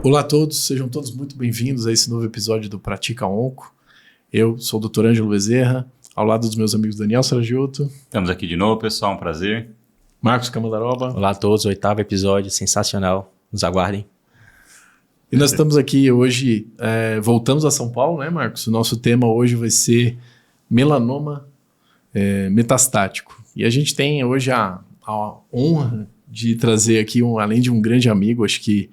Olá a todos, sejam todos muito bem-vindos a esse novo episódio do Pratica Onco. Eu sou o Dr. Ângelo Bezerra, ao lado dos meus amigos Daniel Saragiotto. Estamos aqui de novo, pessoal, um prazer. Marcos Camandaroba. Olá a todos, 8º episódio, sensacional, nos aguardem. E nós estamos aqui hoje, voltamos a São Paulo, né, Marcos? O nosso tema hoje vai ser melanoma metastático. E a gente tem hoje a honra de trazer aqui, além de um grande amigo, acho que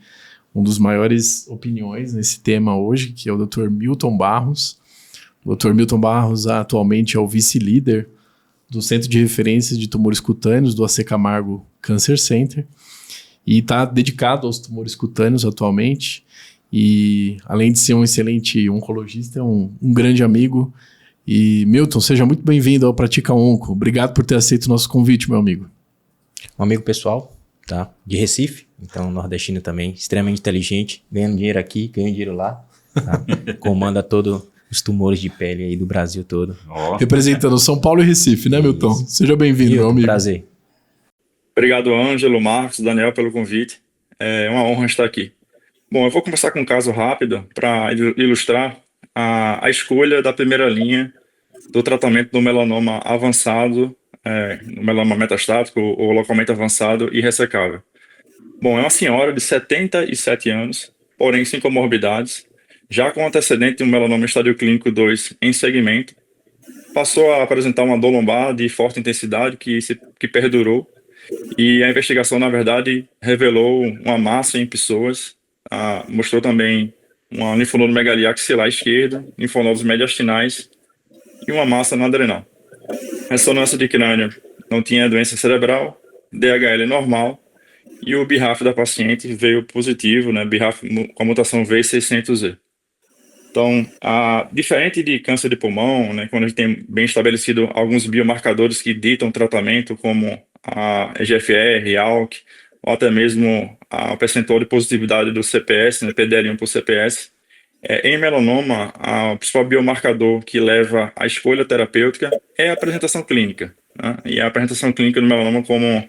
um dos maiores opiniões nesse tema hoje, que é o Dr. Milton Barros. O Dr. Milton Barros atualmente é o vice-líder do Centro de Referência de Tumores Cutâneos do AC Camargo Cancer Center e está dedicado aos tumores cutâneos atualmente. E além de ser um excelente oncologista, é um grande amigo. E Milton, seja muito bem-vindo ao Pratica Onco. Obrigado por ter aceito o nosso convite, meu amigo. Um amigo pessoal, tá? De Recife, então nordestino também, extremamente inteligente, ganhando dinheiro aqui, ganhando dinheiro lá, tá? Comanda todos os tumores de pele aí do Brasil todo. Representando São Paulo e Recife, né, Milton? Seja bem-vindo, meu amigo. Prazer. Obrigado, Ângelo, Marcos, Daniel, pelo convite. É uma honra estar aqui. Bom, eu vou começar com um caso rápido para ilustrar a escolha da primeira linha do tratamento do melanoma avançado, no melanoma metastático ou localmente avançado e ressecável. Bom, é uma senhora de 77 anos, porém sem comorbidades, já com antecedente de um melanoma estádio clínico 2 em segmento, passou a apresentar uma dor lombar de forte intensidade que perdurou, e a investigação, na verdade, revelou uma massa em pessoas, mostrou também uma linfonodomegalia axilar esquerda, linfonodos mediastinais e uma massa na adrenal. Ressonância de crânio não tinha doença cerebral, DHL normal, e o BRAF da paciente veio positivo, né, BRAF com a mutação V600E. Então, diferente de câncer de pulmão, né, quando a gente tem bem estabelecido alguns biomarcadores que ditam tratamento, como a EGFR, ALK, ou até mesmo o percentual de positividade do CPS, né, PDL1 por CPS, em melanoma, o principal biomarcador que leva à escolha terapêutica é a apresentação clínica, né? E a apresentação clínica do melanoma, como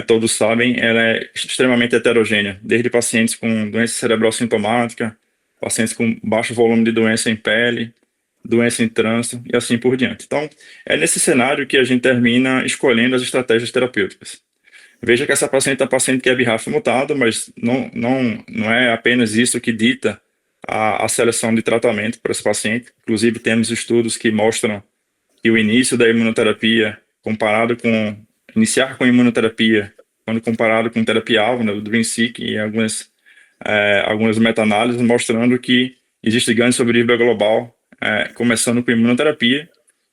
todos sabem, ela é extremamente heterogênea, desde pacientes com doença cerebral sintomática, pacientes com baixo volume de doença em pele, doença em trânsito e assim por diante. Então, é nesse cenário que a gente termina escolhendo as estratégias terapêuticas. Veja que essa paciente é uma paciente que é BRAF mutado, mas não é apenas isso que dita a seleção de tratamento para esse paciente. Inclusive, temos estudos que mostram que o início da imunoterapia, iniciar com imunoterapia, quando comparado com terapia-alvo, né, do DREAMseq, e algumas meta-análises mostrando que existe ganho de sobrevida global, começando com imunoterapia,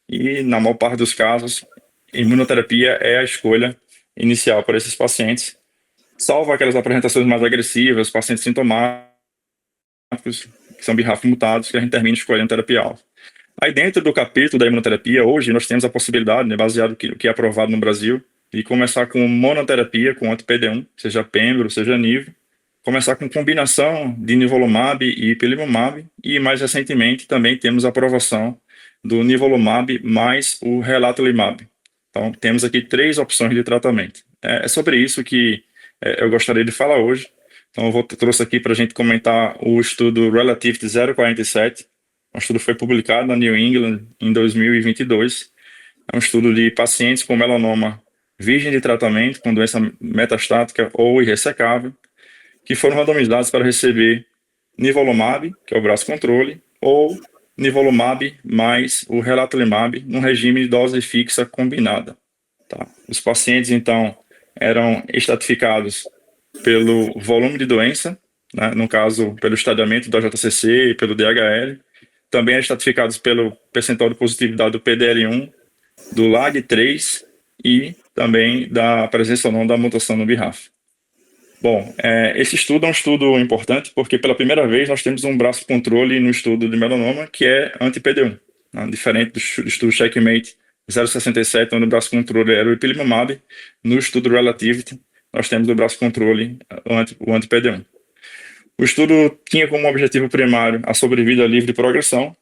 e na maior parte dos casos, imunoterapia é a escolha inicial para esses pacientes, salvo aquelas apresentações mais agressivas, pacientes sintomáticos, que são BRAF mutados, que a gente termina escolhendo terapia-alvo. Aí dentro do capítulo da imunoterapia, hoje nós temos a possibilidade, né, baseado no que é aprovado no Brasil, de começar com monoterapia com anti-PD1, seja pembro, seja nivo, começar com combinação de nivolumab e ipilimumab, e mais recentemente também temos a aprovação do nivolumab mais o relatlimab. Então temos aqui 3 opções de tratamento. É sobre isso que eu gostaria de falar hoje. Então eu trouxe aqui para a gente comentar o estudo Relativity 047. O estudo foi publicado na New England em 2022. É um estudo de pacientes com melanoma virgem de tratamento, com doença metastática ou irressecável, que foram randomizados para receber nivolumab, que é o braço controle, ou nivolumab mais o relatlimab, num regime de dose fixa combinada. Tá? Os pacientes, então, eram estratificados pelo volume de doença, né, no caso, pelo estadiamento do JCC e pelo DHL, também eram estratificados pelo percentual de positividade do PDL1, do LAG3 e também da presença ou não da mutação no BRAF. Bom, esse estudo é um estudo importante porque pela primeira vez nós temos um braço controle no estudo de melanoma que é anti-PD1, né? Diferente do estudo Checkmate 067, onde o braço controle era o ipilimumab, no estudo Relativity nós temos o braço controle o anti-PD1. O estudo tinha como objetivo primário a sobrevida livre de progressão,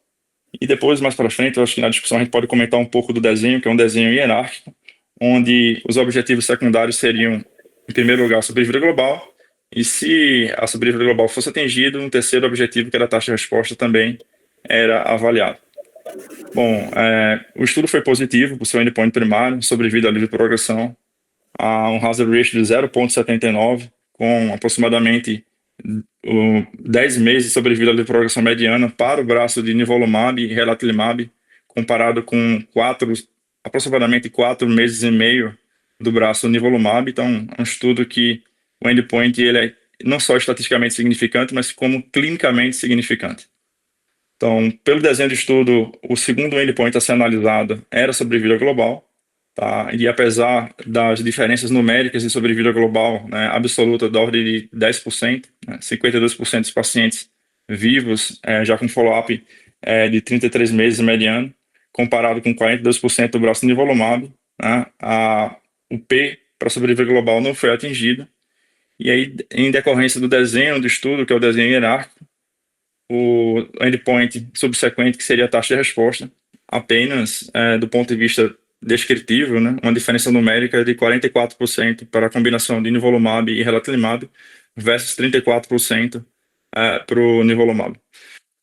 e depois, mais para frente, eu acho que na discussão a gente pode comentar um pouco do desenho, que é um desenho hierárquico, onde os objetivos secundários seriam, em primeiro lugar, sobrevida global, E se a sobrevida global fosse atingida, um terceiro objetivo, que era a taxa de resposta, também era avaliado. Bom, o estudo foi positivo para o seu endpoint primário, sobrevida livre de progressão, a um hazard ratio de 0,79, com aproximadamente 10 meses de sobrevida livre de progressão mediana para o braço de nivolumab e relatlimab, comparado com aproximadamente 4 meses e meio do braço nivolumab. Então, é um estudo que o endpoint ele é não só estatisticamente significante, mas como clinicamente significante. Então, pelo desenho de estudo, o segundo endpoint a ser analisado era a sobrevida global, tá? E apesar das diferenças numéricas de sobrevida global, né, absoluta da ordem de 10%, né, 52% dos pacientes vivos, já com follow-up de 33 meses mediano, comparado com 42% do braço nivolumab, né, o P para sobrevida global não foi atingido. E aí, em decorrência do desenho do estudo, que é o desenho hierárquico, o endpoint subsequente, que seria a taxa de resposta, apenas do ponto de vista descritivo, né, uma diferença numérica de 44% para a combinação de nivolumab e relatlimab versus 34% para o nivolumab.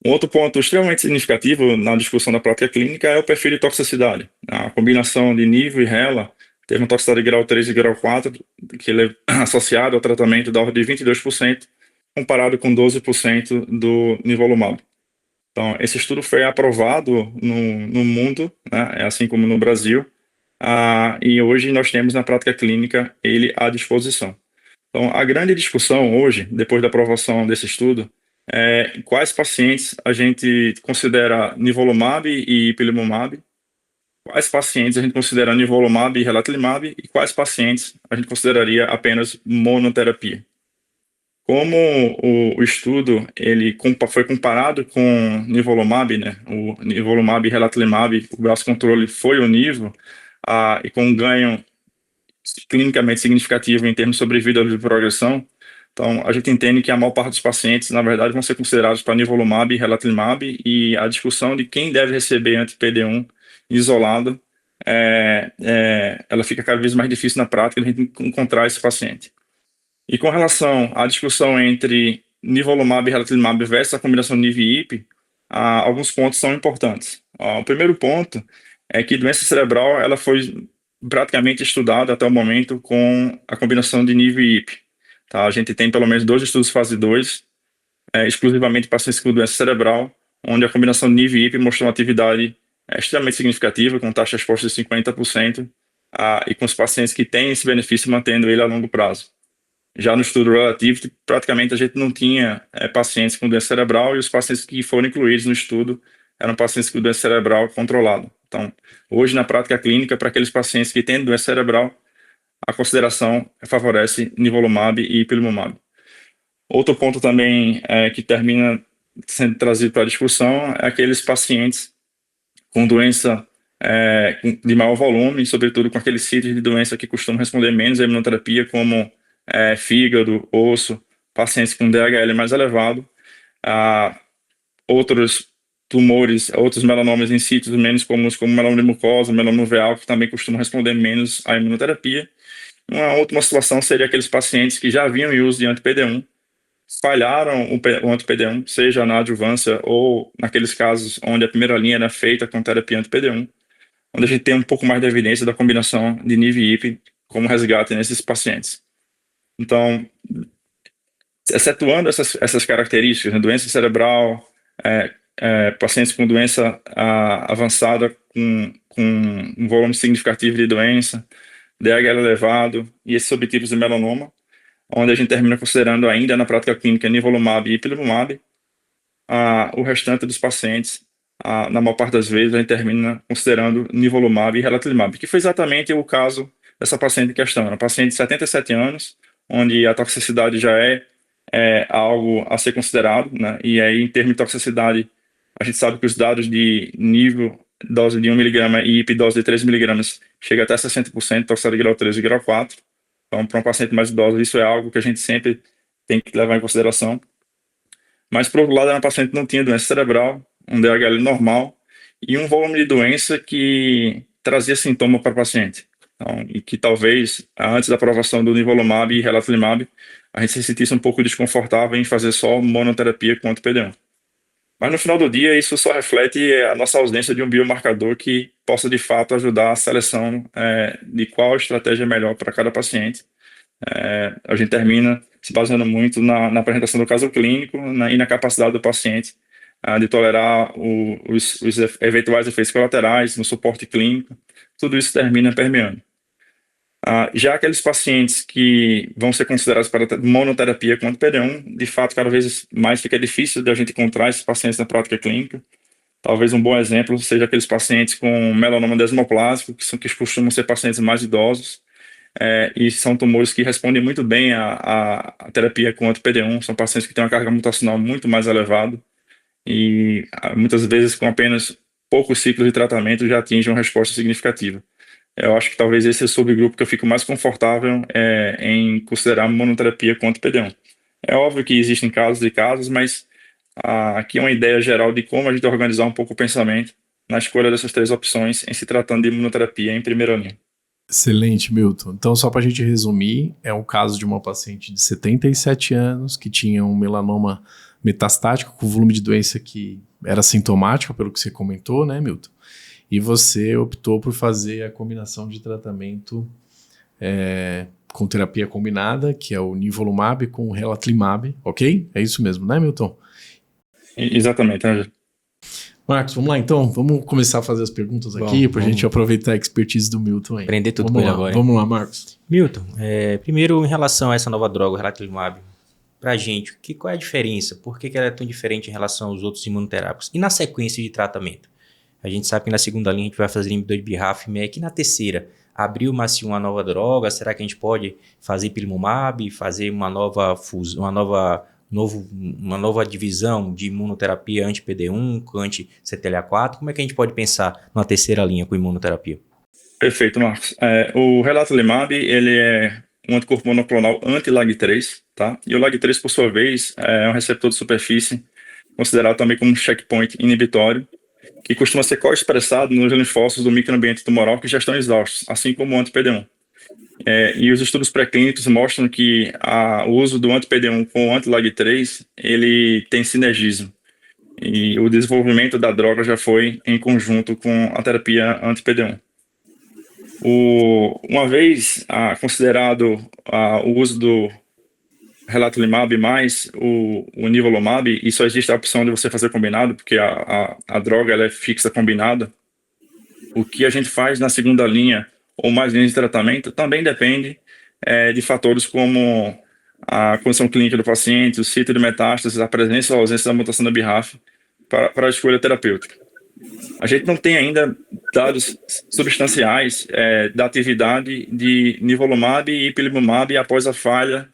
Um outro ponto extremamente significativo na discussão da prática clínica é o perfil de toxicidade. A combinação de nivo e rela teve uma toxicidade de grau 3 e grau 4, que ele é associado ao tratamento da ordem de 22%, comparado com 12% do nivolumab. Então, esse estudo foi aprovado no mundo, né, assim como no Brasil, e hoje nós temos na prática clínica ele à disposição. Então, a grande discussão hoje, depois da aprovação desse estudo, é quais pacientes a gente considera nivolumab e ipilimumab, quais pacientes a gente considera nivolumab e relatlimab e quais pacientes a gente consideraria apenas monoterapia. Como o estudo ele foi comparado com nivolumab, né? O nivolumab e relatlimab, o braço controle foi o nivo, e com um ganho clinicamente significativo em termos de sobrevida de progressão. Então, a gente entende que a maior parte dos pacientes, na verdade, vão ser considerados para nivolumab e relatlimab, e a discussão de quem deve receber anti-PD-1 isolado, ela fica cada vez mais difícil na prática, a gente encontrar esse paciente. E com relação à discussão entre nivolumab e relatlimab versus a combinação NIV e IP, alguns pontos são importantes. O primeiro ponto é que doença cerebral ela foi praticamente estudada até o momento com a combinação de NIV e IP. Tá? A gente tem pelo menos 2 estudos fase 2, exclusivamente pacientes com doença cerebral, onde a combinação de NIV e IP mostrou uma atividade extremamente significativa, com taxa de resposta de 50%, e com os pacientes que têm esse benefício mantendo ele a longo prazo. Já no estudo Relativity, praticamente a gente não tinha pacientes com doença cerebral, e os pacientes que foram incluídos no estudo eram pacientes com doença cerebral controlada. Então, hoje na prática clínica, para aqueles pacientes que têm doença cerebral, a consideração favorece nivolumab e ipilimumab. Outro ponto também que termina sendo trazido para a discussão é aqueles pacientes com doença de maior volume, sobretudo com aqueles sítios de doença que costumam responder menos à imunoterapia, como fígado, osso, pacientes com DHL mais elevado, outros tumores, outros melanomas em sítios menos comuns, como melanoma de mucosa, melanoma uveal, que também costumam responder menos à imunoterapia. Uma última situação seria aqueles pacientes que já haviam uso de anti-PD-1, falharam o anti-PD-1, seja na adjuvância ou naqueles casos onde a primeira linha era feita com terapia anti-PD-1, onde a gente tem um pouco mais de evidência da combinação de NIV e IP como resgate nesses pacientes. Então, excetuando essas características, né, doença cerebral, pacientes com doença avançada com um volume significativo de doença, DHL elevado e esses subtipos de melanoma, onde a gente termina considerando ainda na prática clínica nivolumab e ipilimumab, o restante dos pacientes, na maior parte das vezes, a gente termina considerando nivolumab e relatlimab, que foi exatamente o caso dessa paciente em questão. Era uma paciente de 77 anos, onde a toxicidade já é algo a ser considerado, né? E aí, em termos de toxicidade, a gente sabe que os dados de nível, dose de 1 mg e IP dose de 3 mg chega até 60%, toxicidade de grau 3 e grau 4. Então, para um paciente mais idoso, isso é algo que a gente sempre tem que levar em consideração. Mas, por outro lado, era uma paciente que não tinha doença cerebral, um DHL normal e um volume de doença que trazia sintoma para o paciente. Então, e que talvez, antes da aprovação do nivolumab e relatlimab, a gente se sentisse um pouco desconfortável em fazer só monoterapia com anti-PD-1. Mas no final do dia, isso só reflete a nossa ausência de um biomarcador que possa de fato ajudar a seleção de qual estratégia é melhor para cada paciente. A gente termina se baseando muito na apresentação do caso clínico e na capacidade do paciente de tolerar os eventuais efeitos colaterais, no suporte clínico. Tudo isso termina permeando. Já aqueles pacientes que vão ser considerados para monoterapia com anti-PD-1, de fato, cada vez mais fica difícil de a gente encontrar esses pacientes na prática clínica. Talvez um bom exemplo seja aqueles pacientes com melanoma desmoplásico, que costumam ser pacientes mais idosos, e são tumores que respondem muito bem à terapia com anti-PD-1. São pacientes que têm uma carga mutacional muito mais elevada e muitas vezes com apenas poucos ciclos de tratamento já atingem uma resposta significativa. Eu acho que talvez esse é o subgrupo que eu fico mais confortável em considerar monoterapia com anti-PD-1. É óbvio que existem casos e casos, mas aqui é uma ideia geral de como a gente organizar um pouco o pensamento na escolha dessas 3 opções em se tratando de imunoterapia em primeira linha. Excelente, Milton. Então, só para a gente resumir, é um caso de uma paciente de 77 anos que tinha um melanoma metastático com volume de doença que era sintomático, pelo que você comentou, né, Milton? E você optou por fazer a combinação de tratamento com terapia combinada, que é o nivolumab com o relatlimab, ok? É isso mesmo, né, Milton? Exatamente, Ângelo. Marcos, vamos lá então, vamos começar a fazer as perguntas aqui, para a gente apquaproveitar a expertise do Milton aí. Aprender tudo com ele agora. Vamos lá, Marcos. Milton, primeiro em relação a essa nova droga, o relatlimab, pra gente, qual é a diferença? Por que ela é tão diferente em relação aos outros imunoterápicos? E na sequência de tratamento? A gente sabe que na segunda linha a gente vai fazer inibidor de BRAF, MEK, e na terceira, abriu-se uma nova droga, será que a gente pode fazer ipilimumab, fazer uma nova divisão de imunoterapia anti-PD-1 com anti-CTLA-4? Como é que a gente pode pensar numa terceira linha com imunoterapia? Perfeito, Marcos. O relatlimab, ele é um anticorpo monoclonal anti-LAG3, tá? E o LAG3, por sua vez, é um receptor de superfície, considerado também como um checkpoint inibitório, que costuma ser co-expressado nos linfócitos do microambiente tumoral que já estão exaustos, assim como o anti-PD-1. E os estudos pré-clínicos mostram que o uso do anti-PD-1 com o anti-LAG3, ele tem sinergismo. E o desenvolvimento da droga já foi em conjunto com a terapia anti-PD-1. Uma vez considerado o uso do relatlimab mais o nivolumab, e só existe a opção de você fazer combinado, porque a droga ela é fixa combinada, o que a gente faz na segunda linha ou mais linhas de tratamento também depende de fatores como a condição clínica do paciente, o sítio de metástases, a presença ou ausência da mutação da BRAF para a escolha terapêutica. A gente não tem ainda dados substanciais da atividade de nivolumab e ipilimumab após a falha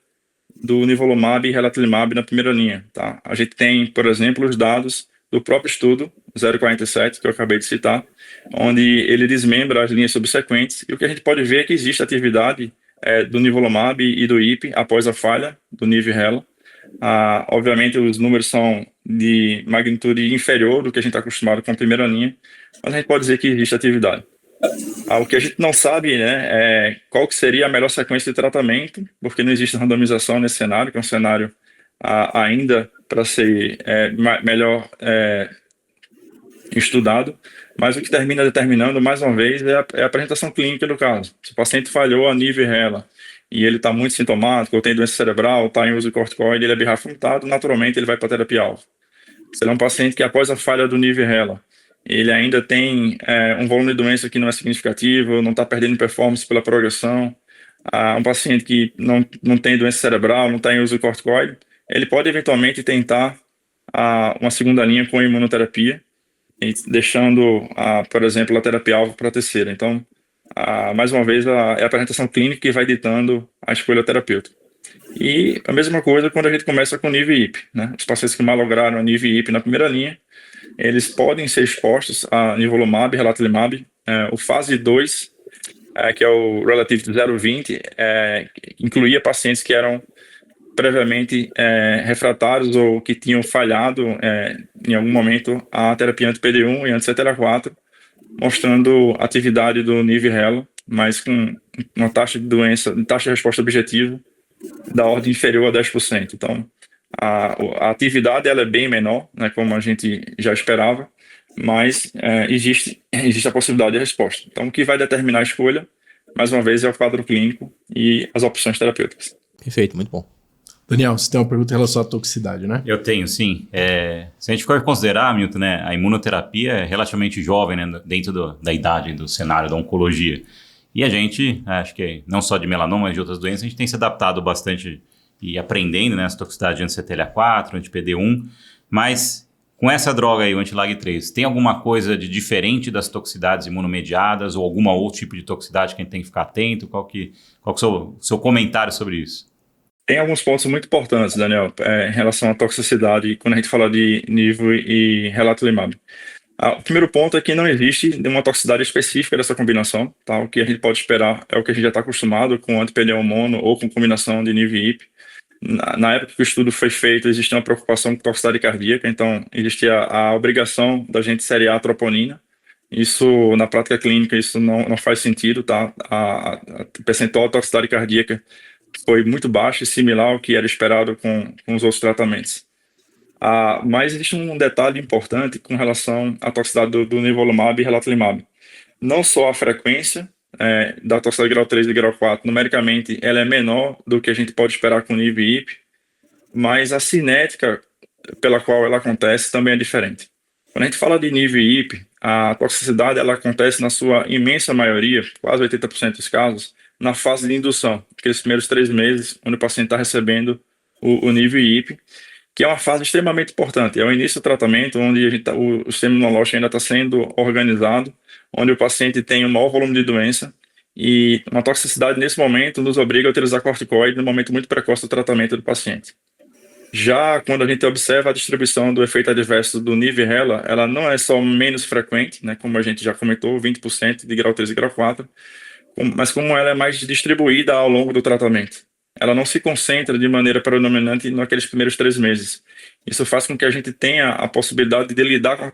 do nivolumab e relatlimab na primeira linha, tá? A gente tem, por exemplo, os dados do próprio estudo 047, que eu acabei de citar, onde ele desmembra as linhas subsequentes, e o que a gente pode ver é que existe atividade do nivolumab e do IP após a falha do niv-rela. Obviamente, os números são de magnitude inferior do que a gente está acostumado com a primeira linha, mas a gente pode dizer que existe atividade. O que a gente não sabe, né, é qual que seria a melhor sequência de tratamento, porque não existe randomização nesse cenário, que é um cenário ainda para ser melhor estudado, mas o que termina determinando, mais uma vez, é a apresentação clínica do caso. Se o paciente falhou a niv-rela e ele está muito sintomático, ou tem doença cerebral, está em uso de corticoide, ele é BRAF mutado, naturalmente ele vai para a terapia-alvo. Se ele é um paciente que após a falha do niv-rela, ele ainda tem um volume de doença que não é significativo, não está perdendo performance pela progressão, um paciente que não tem doença cerebral, não está em uso de corticoide, ele pode eventualmente tentar uma segunda linha com imunoterapia, deixando, por exemplo, a terapia-alvo para a terceira. Então, mais uma vez, é a apresentação clínica que vai ditando a escolha terapêutica. E a mesma coisa quando a gente começa com NIV e IP, né? Os pacientes que malograram a NIV e IP na primeira linha, eles podem ser expostos a nivolumab, relatlimab. O fase 2, que é o Relative 0,20, incluía pacientes que eram previamente refratários ou que tinham falhado em algum momento a terapia anti-PD-1 e anti-CTLA-4, mostrando atividade do niv-rela mas com uma taxa de doença, taxa de resposta objetiva da ordem inferior a 10%. Então, a atividade ela é bem menor, né, como a gente já esperava, mas existe a possibilidade de resposta. Então, o que vai determinar a escolha, mais uma vez, é o quadro clínico e as opções terapêuticas. Perfeito, muito bom. Daniel, você tem uma pergunta em relação à toxicidade, né? Eu tenho, sim. Se a gente for considerar, Milton, né, a imunoterapia é relativamente jovem, né, dentro da idade, do cenário da oncologia. E a gente, acho que não só de melanoma, mas de outras doenças, a gente tem se adaptado bastante e aprendendo, né, as toxicidades de anti-CTLA-4, anti-PD-1, mas com essa droga aí, o anti-LAG-3, tem alguma coisa de diferente das toxicidades imunomediadas ou algum outro tipo de toxicidade que a gente tem que ficar atento? Qual que é o seu comentário sobre isso? Tem alguns pontos muito importantes, Daniel, em relação à toxicidade, quando a gente fala de nivo e relatlimab. O primeiro ponto é que não existe uma toxicidade específica dessa combinação, tá? O que a gente pode esperar é o que a gente já está acostumado com anti-PD-1 mono ou com combinação de nivo e IP. Na época que o estudo foi feito, existia uma preocupação com toxicidade cardíaca, então existia a obrigação da gente seriar a troponina. Isso, na prática clínica, isso não faz sentido, tá? O percentual de toxicidade cardíaca foi muito baixo e similar ao que era esperado com os outros tratamentos. Mas existe um detalhe importante com relação à toxicidade do nivolumab e relatlimab. Não só a frequência da toxicidade grau 3 e grau 4, numericamente, ela é menor do que a gente pode esperar com NIV e IP, mas a cinética pela qual ela acontece também é diferente. Quando a gente fala de NIV e IP, a toxicidade ela acontece na sua imensa maioria, quase 80% dos casos, na fase de indução, aqueles primeiros 3 meses, onde o paciente está recebendo o NIV e IP, que é uma fase extremamente importante. É o início do tratamento, onde o sistema imunológico ainda está sendo organizado, onde o paciente tem um maior volume de doença, e uma toxicidade nesse momento nos obriga a utilizar corticoide no momento muito precoce do tratamento do paciente. Já quando a gente observa a distribuição do efeito adverso do NIV e RELA, ela não é só menos frequente, né, como a gente já comentou, 20% de grau 3 e grau 4, mas como ela é mais distribuída ao longo do tratamento. Ela não se concentra de maneira predominante naqueles primeiros 3 meses. Isso faz com que a gente tenha a possibilidade de lidar com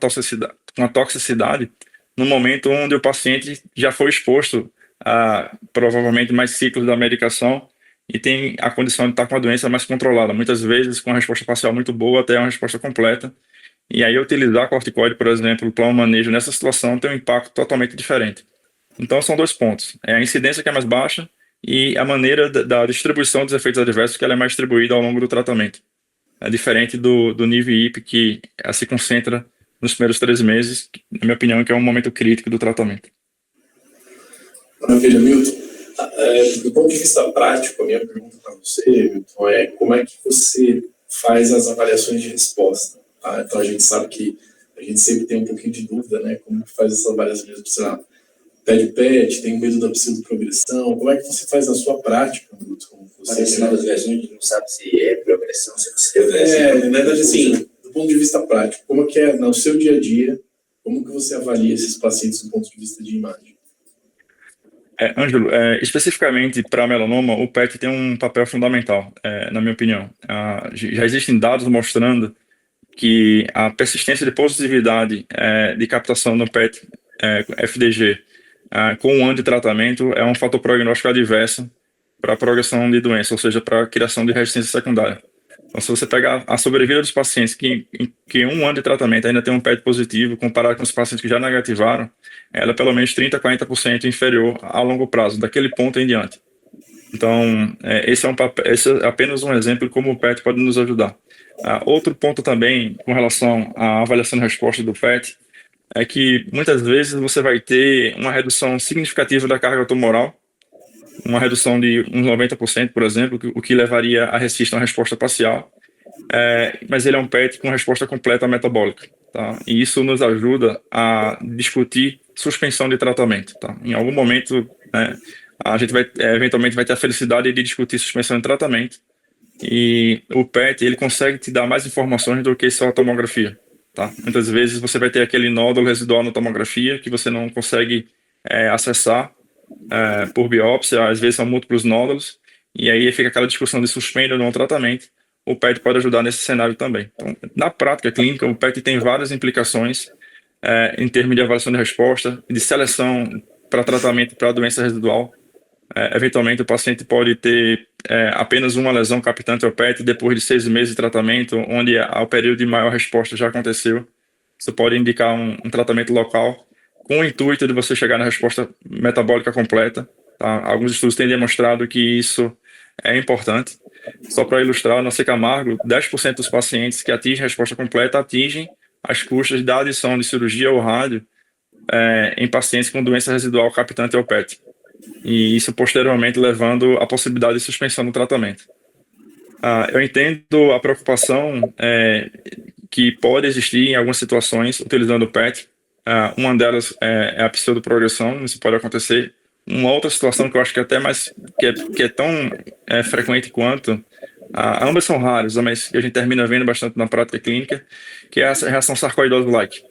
a toxicidade no momento onde o paciente já foi exposto a provavelmente mais ciclos da medicação e tem a condição de estar com a doença mais controlada, muitas vezes com a resposta parcial muito boa até uma resposta completa. E aí utilizar corticoide, por exemplo, para um manejo nessa situação tem um impacto totalmente diferente. Então são 2 pontos. É a incidência que é mais baixa e a maneira da distribuição dos efeitos adversos que ela é mais distribuída ao longo do tratamento. É diferente do NIV e IP, que se concentra nos primeiros 3 meses, na minha opinião, que é um momento crítico do tratamento. Maravilha, Milton. Do ponto de vista prático, a minha pergunta para você, Milton, é como é que você faz as avaliações de resposta? Tá? Então a gente sabe que a gente sempre tem um pouquinho de dúvida, né? Como que faz essas avaliações de resposta? Pede PET, tem medo da pseudoprogressão. Como é que você faz na sua prática, Milton? Você das lesões, a gente não sabe se é progressão, se é na verdade, assim, do ponto de vista prático, como que é no seu dia a dia, como que você avalia esses pacientes do ponto de vista de imagem? Ângelo, especificamente para melanoma, o PET tem um papel fundamental, na minha opinião. Já existem dados mostrando que a persistência de positividade de captação no PET FDG com um ano de tratamento é um fator prognóstico adverso para a progressão de doença, ou seja, para a criação de resistência secundária. Então, se você pegar a sobrevida dos pacientes que em 1 ano de tratamento ainda tem um PET positivo, comparado com os pacientes que já negativaram, ela é pelo menos 30% a 40% inferior a longo prazo, daquele ponto em diante. Então, esse é apenas um exemplo de como o PET pode nos ajudar. Outro ponto também, com relação à avaliação de resposta do PET, é que muitas vezes você vai ter uma redução significativa da carga tumoral, uma redução de uns 90%, por exemplo, o que levaria a resistir a uma resposta parcial, mas ele é um PET com resposta completa metabólica, tá? E isso nos ajuda a discutir suspensão de tratamento, tá? Em algum momento, a gente eventualmente vai ter a felicidade de discutir suspensão de tratamento, e o PET ele consegue te dar mais informações do que só a tomografia, tá? Muitas vezes você vai ter aquele nódulo residual na tomografia que você não consegue acessar por biópsia, às vezes são múltiplos nódulos, e aí fica aquela discussão de suspende ou não tratamento. O PET pode ajudar nesse cenário também. Então, na prática clínica, o PET tem várias implicações em termos de avaliação de resposta, de seleção para tratamento para doença residual. Eventualmente, o paciente pode ter apenas uma lesão captante ao PET depois de 6 meses de tratamento, onde o período de maior resposta já aconteceu. Isso pode indicar um tratamento local, com o intuito de você chegar na resposta metabólica completa. Tá? Alguns estudos têm demonstrado que isso é importante. Só para ilustrar, na Camargo, 10% dos pacientes que atingem a resposta completa atingem as custas da adição de cirurgia ou rádio em pacientes com doença residual captante ao PET. E isso posteriormente levando à possibilidade de suspensão do tratamento. Eu entendo a preocupação que pode existir em algumas situações utilizando o PET. Uma delas é a pseudoprogressão, isso pode acontecer. Uma outra situação que eu acho que é até mais que é tão frequente quanto, ambas são raras, mas que a gente termina vendo bastante na prática clínica, que é a reação sarcoidose-like.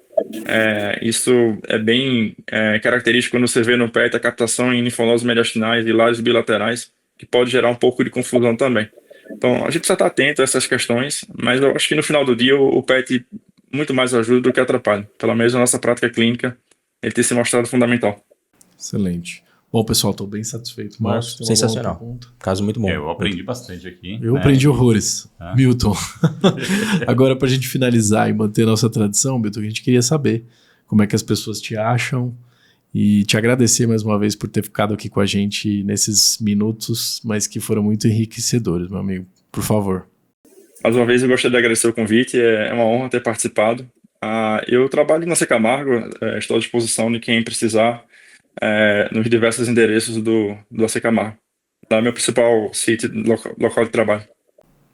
Isso é bem característico quando você vê no PET a captação em linfonodos mediastinais e lares bilaterais, que pode gerar um pouco de confusão também. Então, a gente precisa estar atento a essas questões, mas eu acho que no final do dia o PET muito mais ajuda do que atrapalha. Pelo menos na nossa prática clínica, ele tem se mostrado fundamental. Excelente. Bom, pessoal, estou bem satisfeito. Marcos, sensacional. Caso muito bom. Eu aprendi bastante aqui. Eu aprendi horrores. Milton. Agora, para a gente finalizar e manter nossa tradição, Milton, a gente queria saber como é que as pessoas te acham e te agradecer mais uma vez por ter ficado aqui com a gente nesses minutos, mas que foram muito enriquecedores, meu amigo. Por favor. Mais uma vez, eu gostaria de agradecer o convite. É uma honra ter participado. Eu trabalho na Camargo, estou à disposição de quem precisar nos diversos endereços do AC Camargo. É o meu principal sítio, local de trabalho.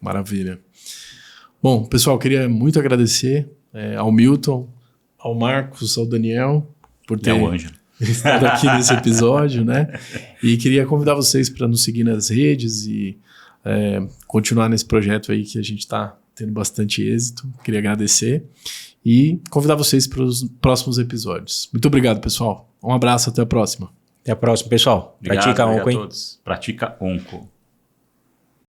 Maravilha. Bom, pessoal, queria muito agradecer ao Milton, ao Marcos, ao Daniel, por ter estado aqui nesse episódio, né? E queria convidar vocês para nos seguir nas redes e continuar nesse projeto aí que a gente está tendo bastante êxito. Queria agradecer e convidar vocês para os próximos episódios. Muito obrigado, pessoal. Um abraço, até a próxima. Até a próxima, pessoal. Obrigado, Pratica onco, hein? a todos. Pratica onco.